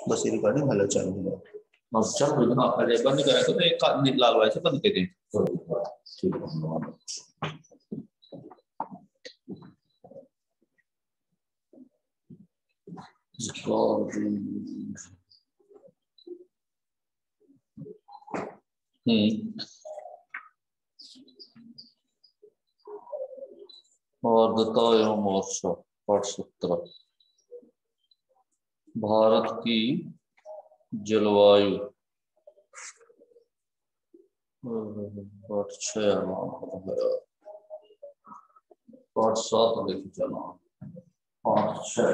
बस ये recording hello चालू हो गया। चल हाँ पहले बंद करें तो एक लाल वाले से बंद कर दें। ठीक है और बताओ एवं वर्षा पाठ 17 भारत की जलवायु पाठ 6 पाठ 7 लेके चला पाठ 6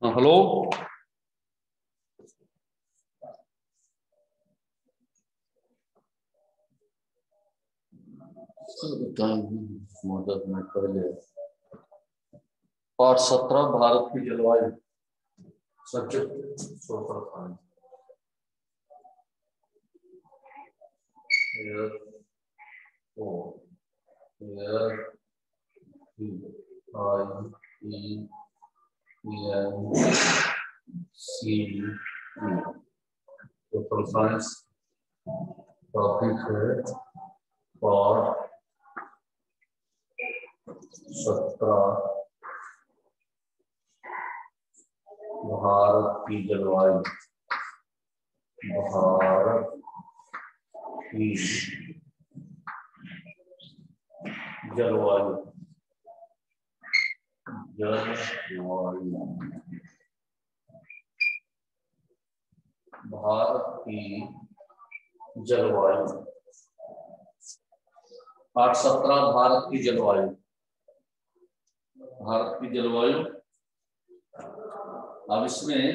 हेलो मदद में पहले पाठ 17 भारत की जलवायु सब्जेक्ट सोशल साइंस टॉपिक है पाठ 17 भारत की जलवायु भारत की जलवायु भारत की जलवायु पाठ 17 भारत की जलवायु अब इसमें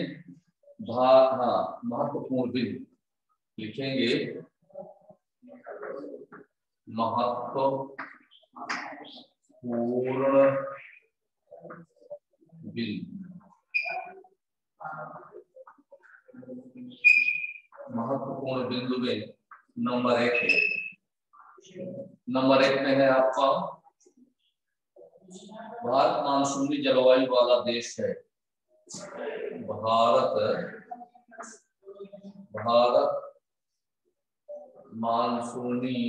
महत्वपूर्ण बिंदु लिखेंगे महत्वपूर्ण बिंदु में नंबर 1 में है आपका भारत मानसूनी जलवायु वाला देश है। भारत मानसूनी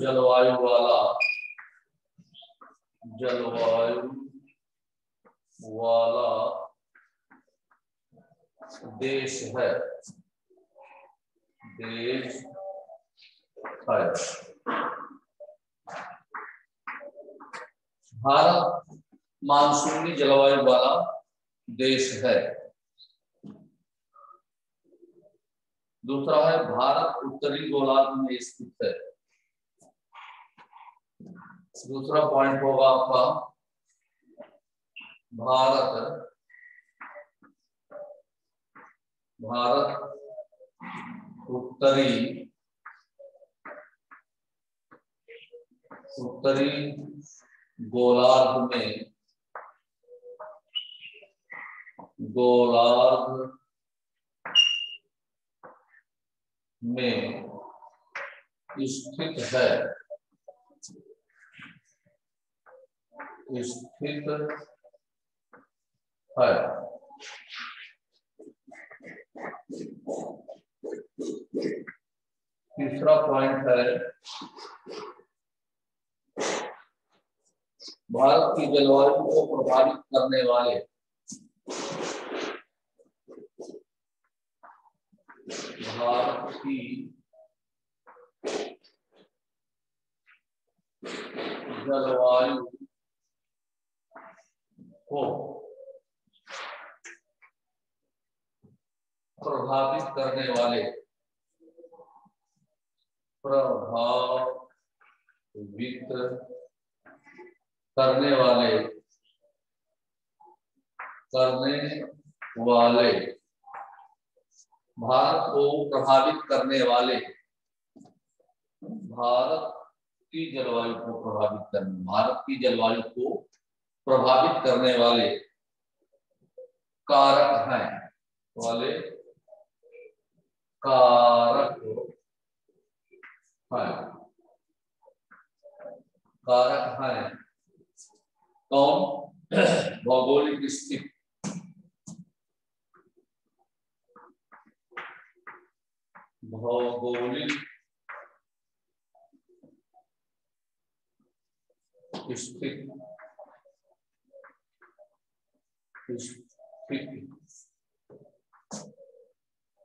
जलवायु वाला देश है। भारत मानसूनी जलवायु वाला देश है। दूसरा है भारत उत्तरी गोलार्ध में स्थित है। दूसरा पॉइंट होगा आपका भारत उत्तरी गोलार्ध में स्थित है। तीसरा पॉइंट है भारत की जलवायु को प्रभावित करने वाले भारत की जलवायु को प्रभावित करने वाले कारक हैं। कौन? भौगोलिक स्थिति,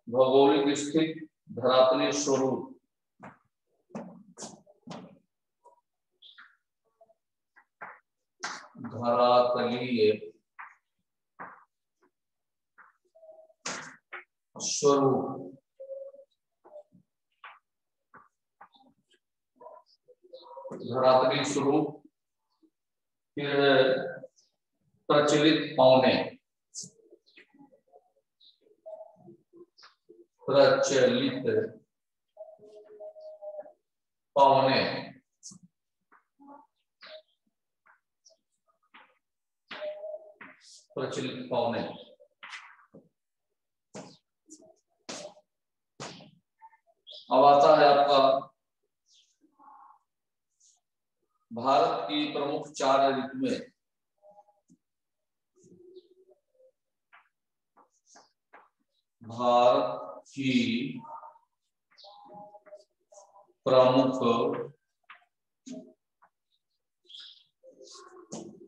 भौगोलिक स्थिति, धरातलीय स्वरूप, धरातलीय स्वरूप, फिर प्रचलित पौने, अब आता है आपका भारत की प्रमुख 4 ऋतुएं। भारत की प्रमुख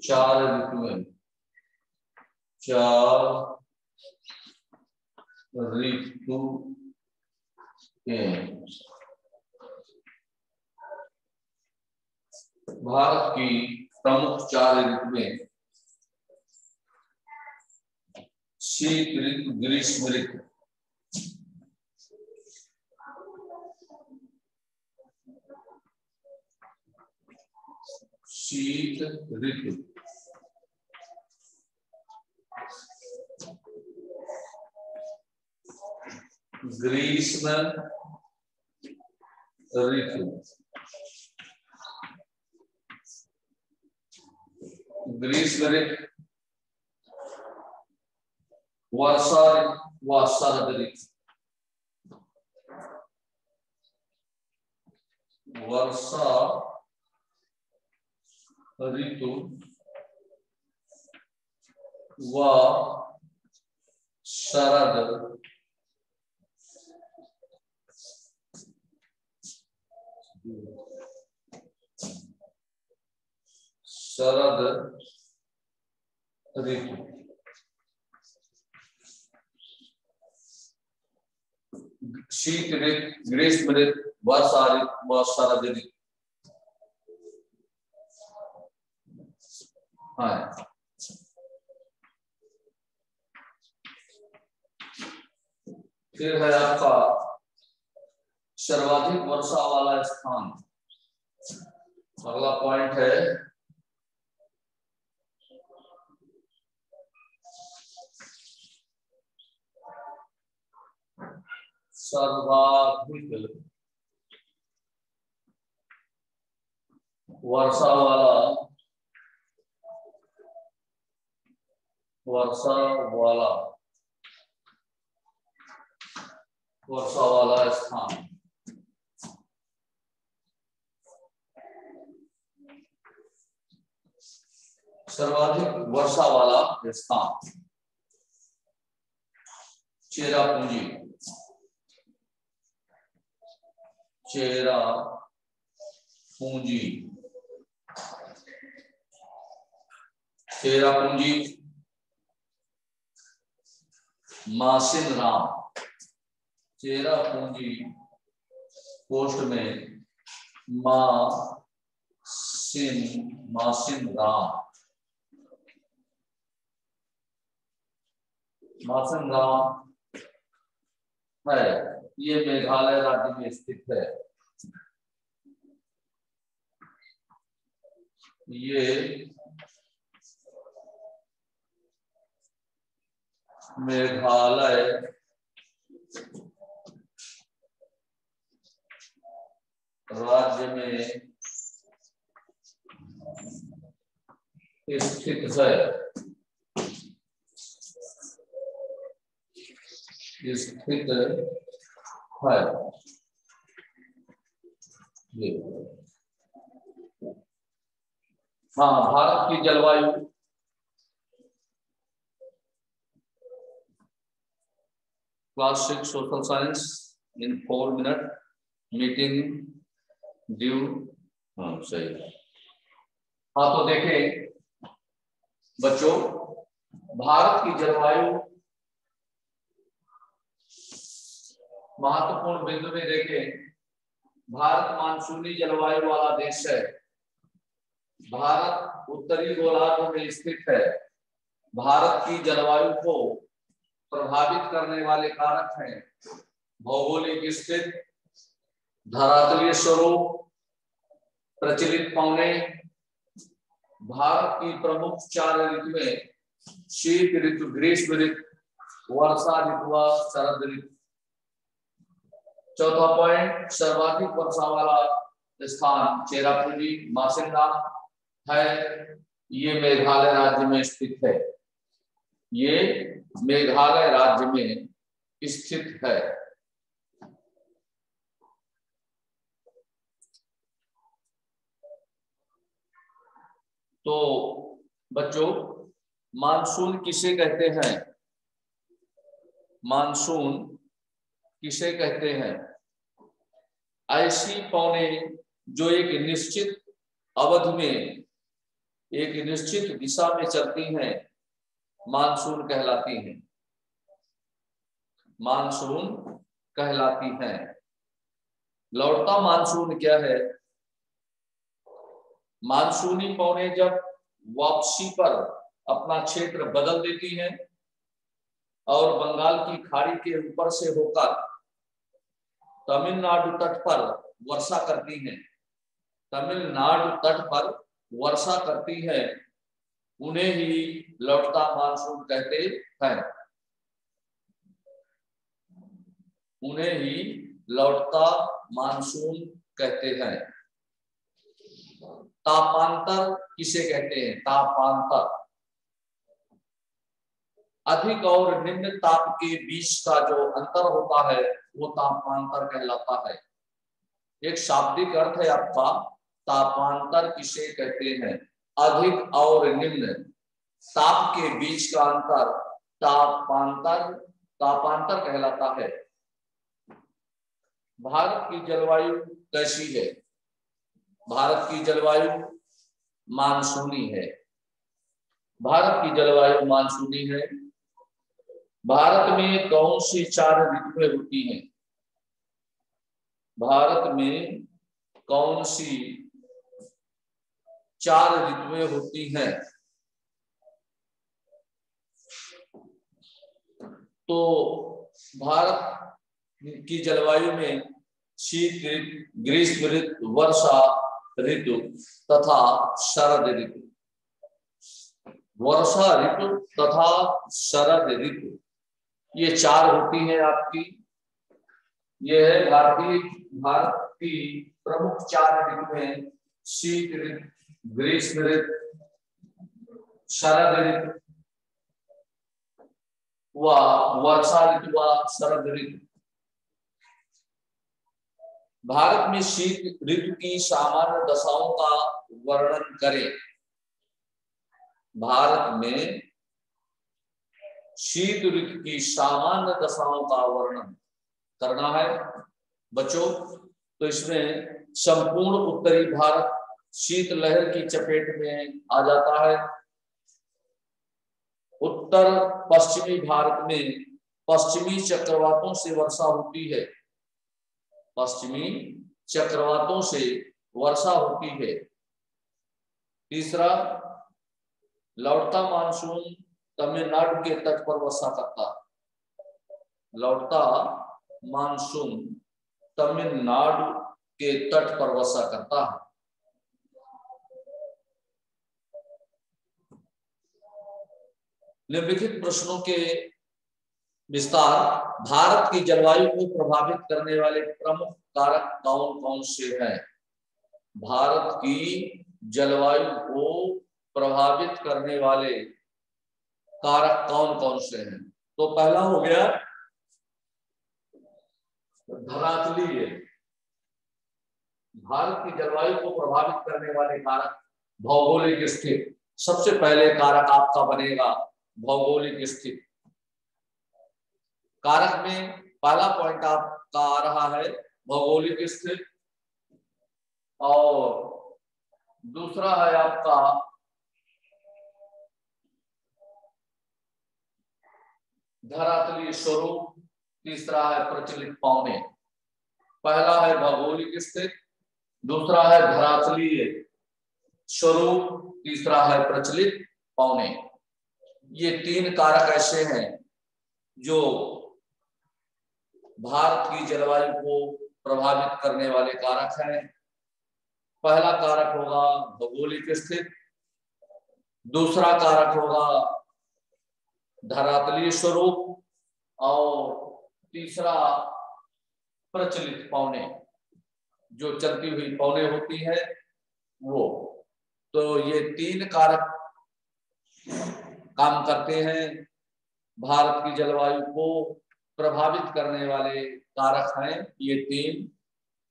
4 ऋतुएं। भारत की प्रमुख 4 ऋतुएं: शीत ऋतु, ग्रीष्म ऋतु, ग्रीष्म ऋतु, वर्षा व शरद ऋतु, वर्षा ऋतु व शरद ऋतु। शीत ऋतु, ग्रीष्म ऋतु, वर्षा ऋतु व शरद ऋतु। फिर है आपका सर्वाधिक वर्षा वाला स्थान। अगला पॉइंट है सर्वाधिक वर्षा वाला स्थान। सर्वाधिक वर्षा वाला स्थान चेरापूंजी। चेरापूंजी, मासिनराम। चेरापूंजी पोस्ट में मासिनराम है। ये मेघालय राज्य में स्थित है। ये मेघालय राज्य में स्थित है। हाँ, भारत की जलवायु क्लास 6 सोशल साइंस इन 4 मिनट मीटिंग ड्यू। हाँ सही। हाँ तो देखें बच्चों, भारत की जलवायु महत्वपूर्ण बिंदु में देखें, भारत मानसूनी जलवायु वाला देश है। भारत उत्तरी गोलार्ध में स्थित है। भारत की जलवायु को प्रभावित करने वाले कारक हैं भौगोलिक स्थिति, धरातलीय स्वरूप, प्रचलित पौने। भारत की प्रमुख 4 ऋतुएं शीत ऋतु, ग्रीष्म ऋतु, वर्षा ऋतु व शरद ऋतु। चौथा पॉइंट, सर्वाधिक वर्षा वाला स्थान चेरापूंजी मासिनराम है। ये मेघालय राज्य में स्थित है। ये मेघालय राज्य में स्थित है। तो बच्चों, मानसून किसे कहते हैं? मानसून किसे कहते हैं? ऐसी पौने जो एक निश्चित अवधि में एक निश्चित दिशा में चलती हैं, मानसून कहलाती हैं। मानसून कहलाती हैं। लौटता मानसून क्या है? मानसूनी पौने जब वापसी पर अपना क्षेत्र बदल देती हैं और बंगाल की खाड़ी के ऊपर से होकर तमिलनाडु तट पर वर्षा करती हैं, तमिलनाडु तट पर वर्षा करती है, उन्हें ही लौटता मानसून कहते हैं। उन्हें ही लौटता मानसून कहते हैं। तापांतर किसे कहते हैं? तापांतर अधिक और निम्न ताप के बीच का जो अंतर होता है वो तापांतर कहलाता है। एक शाब्दिक अर्थ है आपका, तापांतर किसे कहते हैं? अधिक और निम्न ताप के बीच का अंतर तापांतर कहलाता है। भारत की जलवायु कैसी है? भारत की जलवायु मानसूनी है। भारत की जलवायु मानसूनी है। भारत में कौन सी 4 ऋतुएं होती हैं? भारत में कौन सी 4 ऋतुएं होती हैं? तो भारत की जलवायु में शीत ऋतु, ग्रीष्म ऋतु, वर्षा ऋतु तथा शरद ऋतु। वर्षा ऋतु तथा शरद ऋतु ये 4 होती हैं आपकी। ये है भारत की प्रमुख 4 ऋतुएं: शीत ऋतु, ग्रीष्म ऋतु, शरद ऋतु व वर्षा ऋतु व शरद ऋतु। भारत में शीत ऋतु की सामान्य दशाओं का वर्णन करें। भारत में शीत ऋतु की सामान्य दशाओं का वर्णन करना है बच्चों। तो इसमें संपूर्ण उत्तरी भारत शीत लहर की चपेट में आ जाता है। उत्तर पश्चिमी भारत में पश्चिमी चक्रवातों से वर्षा होती है। पश्चिमी चक्रवातों से वर्षा होती है। तीसरा, लौटता मानसून तमिलनाडु के तट पर वर्षा करता है। लौटता मानसून तमिलनाडु के तट पर वर्षा करता है। निम्नलिखित प्रश्नों के विस्तार: भारत की जलवायु को प्रभावित करने वाले प्रमुख कारक कौन कौन से हैं? भारत की जलवायु को प्रभावित करने वाले कारक कौन कौन से हैं? तो पहला हो गया धरातलीय। भारत की जलवायु को प्रभावित करने वाले कारक भौगोलिक स्थिति। सबसे पहले कारक आपका बनेगा भौगोलिक स्थिति। कारक में पहला पॉइंट आपका आ रहा है भौगोलिक स्थिति, और दूसरा है आपका धरातलीय स्वरूप, तीसरा है प्रचलित पौने। पहला है भौगोलिक स्थिति, दूसरा है धरातलीय स्वरूप, तीसरा है प्रचलित पौने। ये 3 कारक ऐसे हैं जो भारत की जलवायु को प्रभावित करने वाले कारक हैं। पहला कारक होगा भौगोलिक स्थिति, दूसरा कारक होगा धरातलीय स्वरूप, और तीसरा प्रचलित पौने, जो चलती हुई पौने होती है वो। तो ये 3 कारक काम करते हैं। भारत की जलवायु को प्रभावित करने वाले कारक हैं ये 3।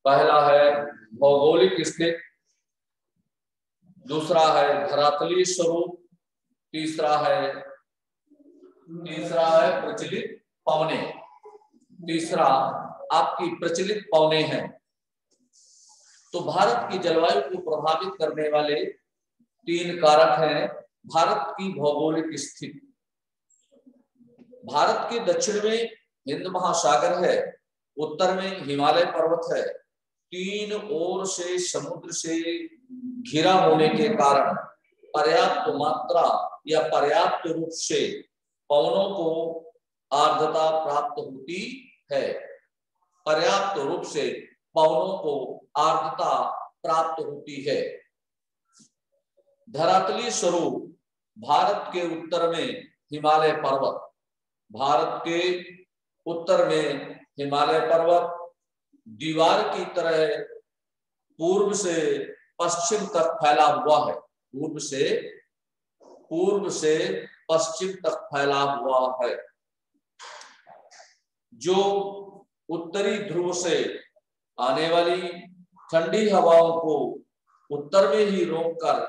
पहला है भौगोलिक स्थिति, दूसरा है धरातलीय स्वरूप, तीसरा है प्रचलित पौने। तीसरा आपकी प्रचलित पौने है। तो भारत की जलवायु को प्रभावित करने वाले 3 कारक हैं। भारत की भौगोलिक स्थिति। भारत के दक्षिण में हिंद महासागर है, उत्तर में हिमालय पर्वत है। 3 ओर से समुद्र से घिरा होने के कारण पर्याप्त मात्रा या पर्याप्त रूप से पवनों को आर्द्रता प्राप्त होती है। पर्याप्त रूप से पवनों को आर्द्रता प्राप्त होती है। धरातलीय स्वरूप: भारत के उत्तर में हिमालय पर्वत। भारत के उत्तर में हिमालय पर्वत दीवार की तरह पूर्व से पश्चिम तक फैला हुआ है। पूर्व से पश्चिम तक फैला हुआ है, जो उत्तरी ध्रुव से आने वाली ठंडी हवाओं को उत्तर में ही रोककर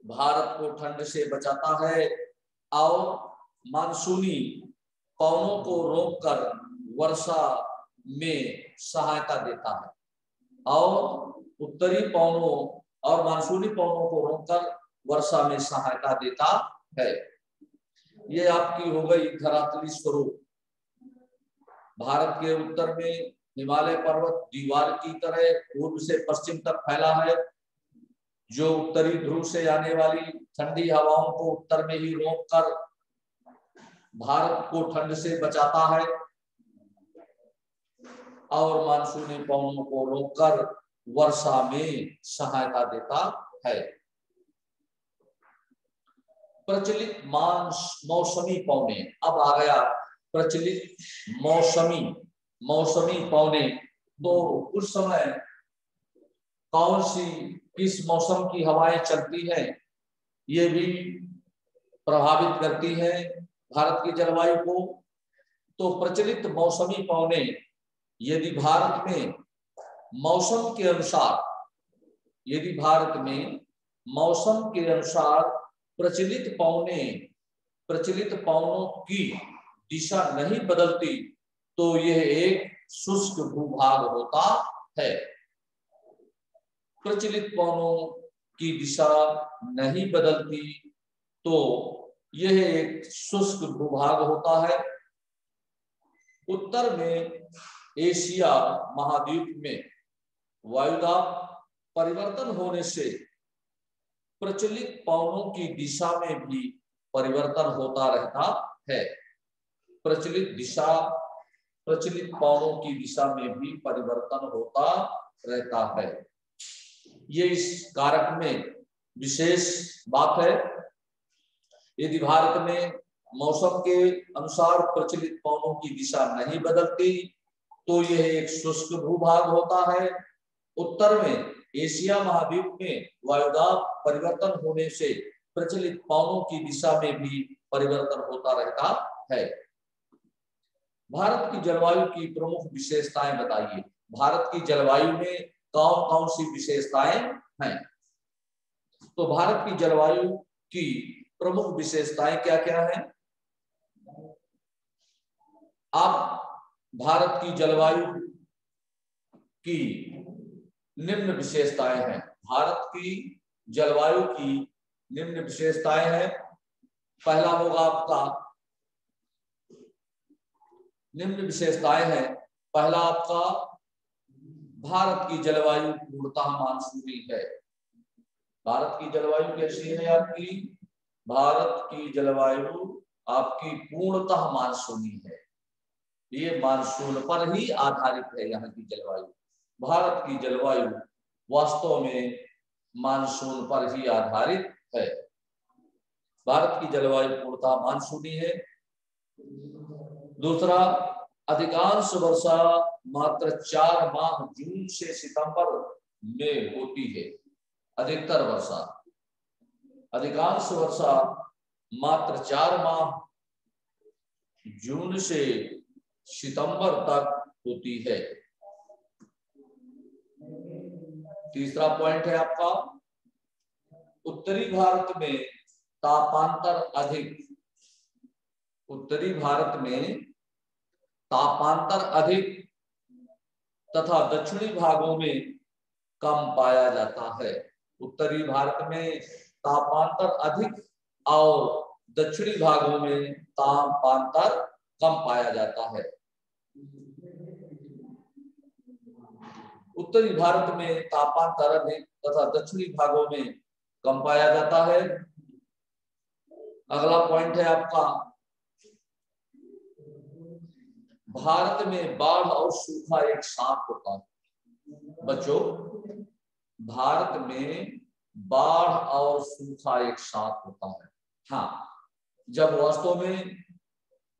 भारत को ठंड से बचाता है, और मानसूनी पवनों को रोककर वर्षा में सहायता देता है, और उत्तरी पवनों और मानसूनी पवनों को रोककर वर्षा में सहायता देता है। ये आपकी हो गई धरातलीय स्वरूप। भारत के उत्तर में हिमालय पर्वत दीवार की तरह पूर्व से पश्चिम तक फैला है, जो उत्तरी ध्रुव से आने वाली ठंडी हवाओं को उत्तर में ही रोककर भारत को ठंड से बचाता है, और मानसूनी पवनों को रोककर वर्षा में सहायता देता है। प्रचलित मौसमी पवने। अब आ गया प्रचलित मौसमी मौसमी पौने, तो उस समय कौन सी किस मौसम की हवाएं चलती हैं, ये भी प्रभावित करती है भारत की जलवायु को। तो प्रचलित मौसमी पौने, यदि भारत में मौसम के अनुसार, यदि भारत में मौसम के अनुसार प्रचलित पवनों की दिशा नहीं बदलती तो यह एक शुष्क भूभाग होता है। प्रचलित पवनों की दिशा नहीं बदलती तो यह एक शुष्क भूभाग होता है। उत्तर में एशिया महाद्वीप में वायुदाब परिवर्तन होने से प्रचलित पवनों की दिशा में भी परिवर्तन होता रहता है। प्रचलित पवनों की दिशा में भी परिवर्तन होता रहता है। ये इस कारक में विशेष बात है। यदि भारत में मौसम के अनुसार प्रचलित पवनों की दिशा नहीं बदलती तो यह एक शुष्क भूभाग होता है। उत्तर में एशिया महाद्वीप में वायुदाब परिवर्तन होने से प्रचलित पवनों की दिशा में भी परिवर्तन होता रहता है। भारत की जलवायु की प्रमुख विशेषताएं बताइए। भारत की जलवायु में कौन कौन सी विशेषताएं हैं? तो भारत की जलवायु की प्रमुख विशेषताएं क्या क्या हैं? अब भारत की जलवायु की निम्न विशेषताएं हैं। भारत की जलवायु की निम्न विशेषताएं हैं। पहला होगा आपका निम्न विशेषताएं हैं। पहला आपका भारत की जलवायु पूर्णतः मानसूनी है। भारत की जलवायु कैसी है आपकी? भारत की जलवायु आपकी पूर्णतः मानसूनी है। ये मानसून पर ही आधारित है। यहाँ की जलवायु, भारत की जलवायु वास्तव में मानसून पर ही आधारित है। भारत की जलवायु पूर्णतः मानसूनी है। दूसरा, अधिकांश वर्षा मात्र 4 माह जून से सितंबर में होती है। अधिकतर वर्षा, अधिकांश वर्षा मात्र 4 माह जून से सितंबर तक होती है। तीसरा पॉइंट है आपका, उत्तरी भारत में तापांतर अधिक, उत्तरी भारत में तापांतर अधिक तथा दक्षिणी भागों में कम पाया जाता है। उत्तरी भारत में तापांतर अधिक और दक्षिणी भागों में तापांतर कम पाया जाता है। उत्तरी भारत में तापांतर अधिक तथा दक्षिणी भागों में कम पाया जाता है। अगला पॉइंट है आपका, भारत में बाढ़ और सूखा एक साथ होता है। बच्चों, भारत में बाढ़ और सूखा एक साथ होता है। हाँ, जब वास्तव में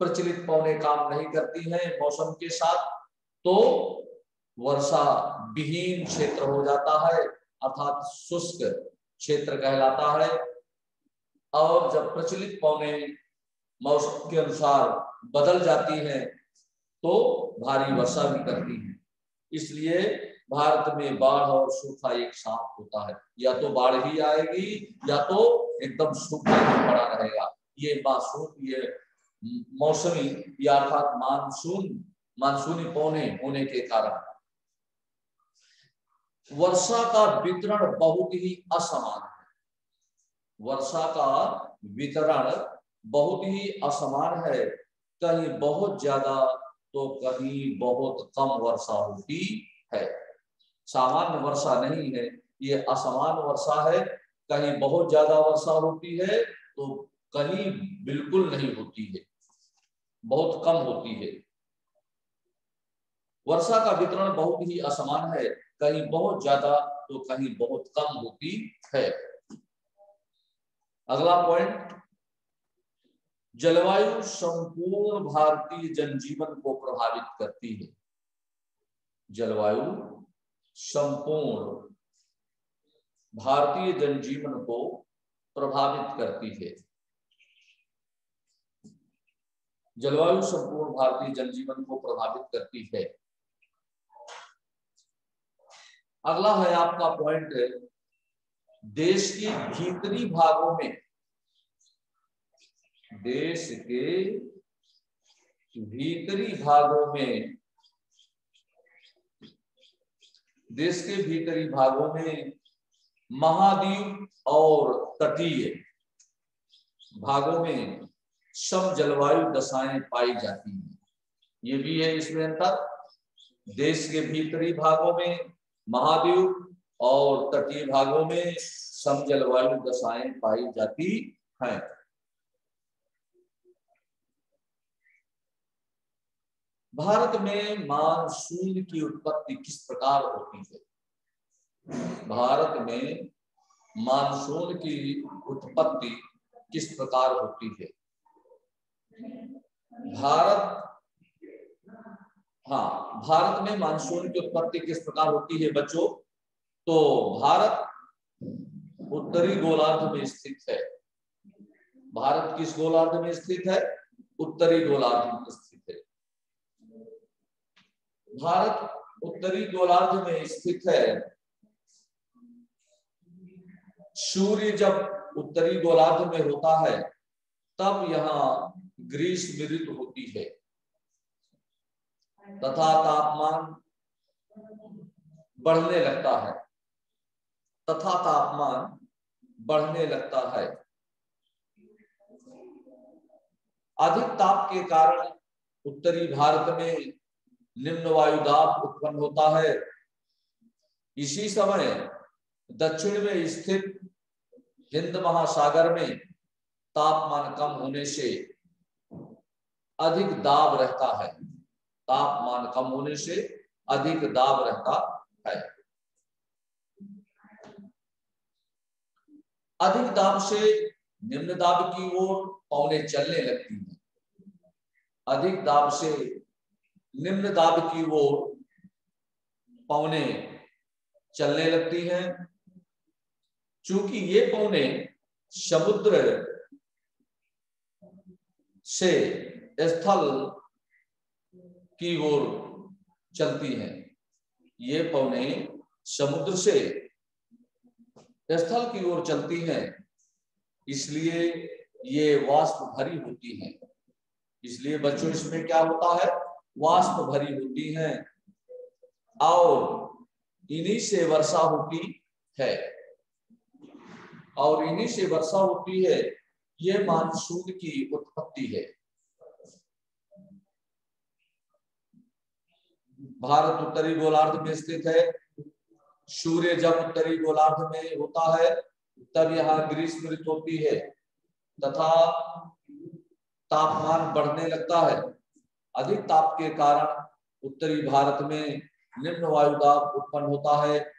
प्रचलित पवनें काम नहीं करती हैं मौसम के साथ तो वर्षा विहीन क्षेत्र हो जाता है, अर्थात शुष्क क्षेत्र कहलाता है। और जब प्रचलित पवनें मौसम के अनुसार बदल जाती हैं तो भारी वर्षा भी करती हैं। इसलिए भारत में बाढ़ और सूखा एक साथ होता है। या तो बाढ़ ही आएगी या तो एकदम सूखा ही पड़ा रहेगा। ये मौसमी या अर्थात मानसूनी पवनें होने के कारण वर्षा का वितरण बहुत ही असमान है। वर्षा का वितरण बहुत ही असमान है। कहीं बहुत ज्यादा तो कहीं बहुत कम वर्षा होती है। सामान्य वर्षा नहीं है, ये असमान वर्षा है। कहीं बहुत ज्यादा वर्षा होती है तो कहीं बिल्कुल नहीं होती है, बहुत कम होती है। वर्षा का वितरण बहुत ही असमान है, कहीं बहुत ज्यादा तो कहीं बहुत कम होती है। अगला पॉइंट, जलवायु संपूर्ण भारतीय जनजीवन को प्रभावित करती है। जलवायु संपूर्ण भारतीय जनजीवन को प्रभावित करती है। जलवायु संपूर्ण भारतीय जनजीवन को प्रभावित करती है। अगला है आपका पॉइंट, देश के भीतरी भागों में, देश के भीतरी भागों में, देश के भीतरी भागों में महाद्वीप और तटीय भागों में सम जलवायु दशाएं पाई जाती हैं। ये भी है इसमें अंतर। देश के भीतरी भागों में महाद्वीप और तटीय भागों में सम जलवायु दशाएं पाई जाती हैं। भारत में मानसून की उत्पत्ति किस प्रकार होती है? भारत में मानसून की उत्पत्ति किस प्रकार होती है? भारत में मानसून की उत्पत्ति किस प्रकार होती है बच्चों? तो भारत उत्तरी गोलार्ध में स्थित है। भारत किस गोलार्ध में स्थित है? उत्तरी गोलार्ध में स्थित है। भारत उत्तरी गोलार्ध में स्थित है। सूर्य जब उत्तरी गोलार्ध में होता है तब यहाँ ग्रीष्म ऋतु होती है तथा तापमान बढ़ने लगता है, तथा तापमान बढ़ने लगता है। अधिक ताप के कारण उत्तरी भारत में निम्न वायुदाब उत्पन्न होता है। इसी समय दक्षिण में स्थित हिंद महासागर में तापमान कम होने से अधिक दाब रहता है। तापमान कम होने से अधिक दाब रहता है। अधिक दाब से निम्न दाब की ओर पवनें चलने लगती हैं। अधिक दाब से निम्न दाब की ओर पवनें चलने लगती हैं। चूंकि ये पवनें समुद्र से स्थल की ओर चलती हैं, ये पवनें समुद्र से स्थल की ओर चलती हैं, इसलिए ये वाष्प भरी होती हैं। इसलिए बच्चों इसमें क्या होता है? वाष्प भरी होती हैं और इन्हीं से वर्षा होती है। और इन्हीं से वर्षा होती है। ये मानसून की उत्पत्ति है। भारत उत्तरी गोलार्ध में स्थित है। सूर्य जब उत्तरी गोलार्ध में होता है तब यहाँ ग्रीष्म ऋतु होती है तथा तापमान बढ़ने लगता है। अधिक ताप के कारण उत्तरी भारत में निम्न वायुदाब उत्पन्न होता है।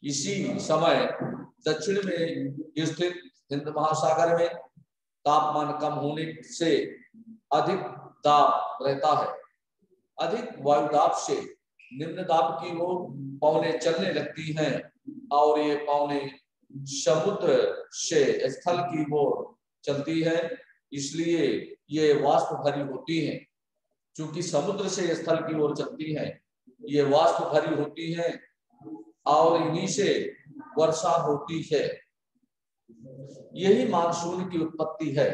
इसी समय दक्षिण में स्थित हिंद महासागर में तापमान कम होने से अधिक दाब रहता है। अधिक वायुदाब से निम्न दाब की ओर पवनें चलने लगती हैं और ये पवनें समुद्र से स्थल की ओर चलती है, इसलिए ये वाष्प भरी होती हैं। चूंकि समुद्र से स्थल की ओर चलती हैं, ये वाष्प भरी होती हैं और इन्हीं से वर्षा होती है। यही मानसून की उत्पत्ति है।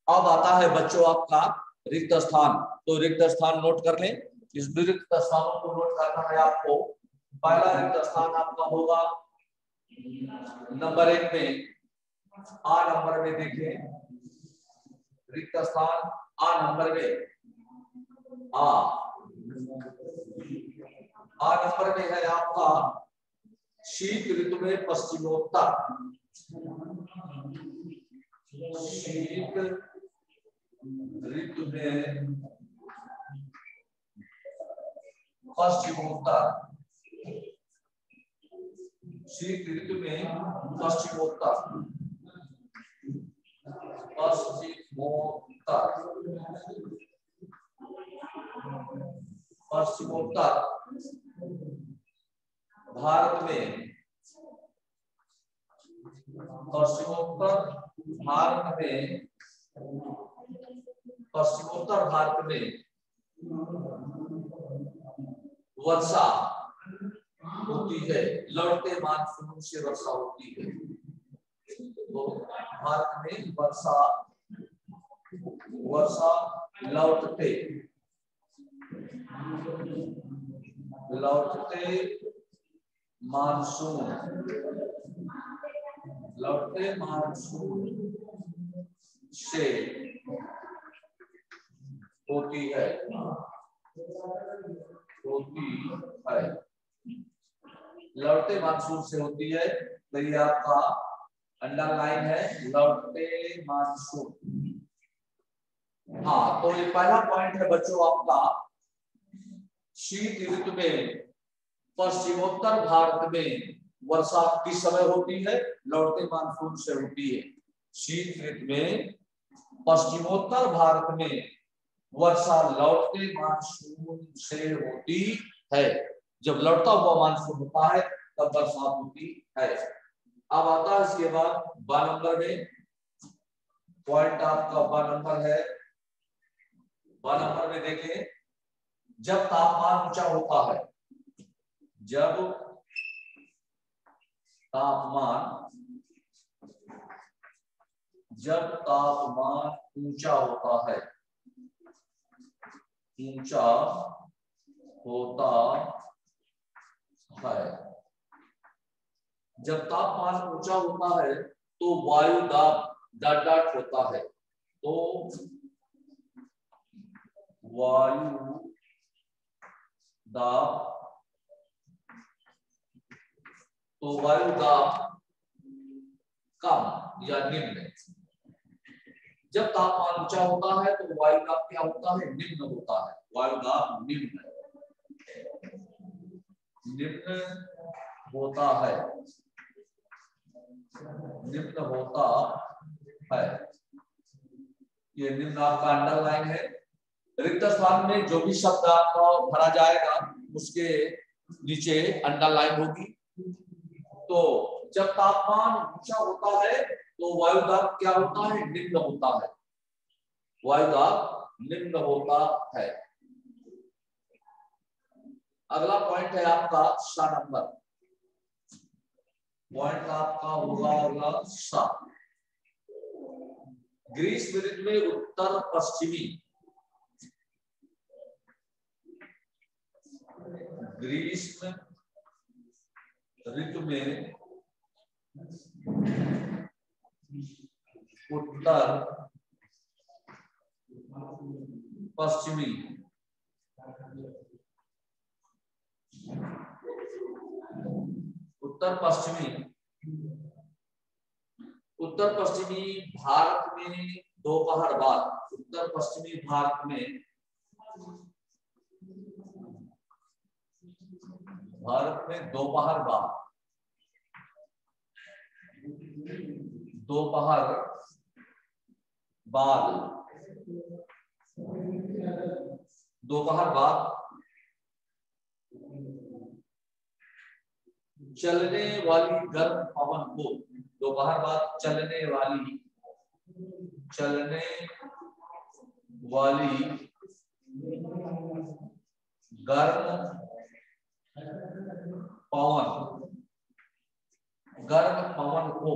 अब आता है बच्चों आपका रिक्त स्थान। तो रिक्त स्थान नोट कर लें। इस रिक्त स्थानों को नोट करना है आपको। पहला रिक्त स्थान आपका होगा नंबर 1 में, आ नंबर में। देखिए रिक्त स्थान आ नंबर में, आ नंबर में है आपका शीत ऋतु में पश्चिमोत्तर। शीत ऋतु में पश्चिमोत्तर। शीत ऋतु में पश्चिमोत्तर। पश्चिमोत्तर भारत में पश्चिमोत्तर भारत में वर्षा होती है, लौटते मानसून से वर्षा होती है। तो भारत में वर्षा लौटते मानसून से होती है। लौटते मानसून से होती है, तो ये आपका अंडरलाइन है, लौटते मानसून। हाँ, तो ये पहला पॉइंट है बच्चों आपका, शीत ऋतु में पश्चिमोत्तर भारत में वर्षा किस समय होती है? लौटते मानसून से होती है। शीत ऋतु में पश्चिमोत्तर भारत में वर्षा लौटते मानसून से होती है। जब लौटता हुआ मानसून होता है तब बरसात होती है। अब आता है इसके बाद 12 नंबर में, पॉइंट आपका 12 नंबर है। 12 नंबर में देखें, जब तापमान ऊंचा होता है, जब तापमान ऊंचा होता है, जब तापमान ऊंचा होता है तो वायु दाब डट होता है। तो वायु दाब कम या निम्न। जब तापमान ऊंचा होता है तो वायु दाब क्या होता है? निम्न होता है। वायु दाब निम्न होता है। ये निम्न आपका अंडरलाइन है। रिक्त स्थान में जो भी शब्द आपका भरा जाएगा उसके नीचे अंडरलाइन होगी। तो जब तापमान ऊंचा होता है तो वायु दाब क्या होता है? निम्न होता है। वायु दाब निम्न होता है। अगला पॉइंट है आपका 7 नंबर। पॉइंट आपका होगा अगला 7। ग्रीष्म ऋतु में उत्तर पश्चिमी उत्तर पश्चिमी भारत में दोपहर बाद, उत्तर पश्चिमी भारत में दोपहर बाद चलने वाली गर्म पवन को, दोपहर बाद चलने वाली गर्म पवन को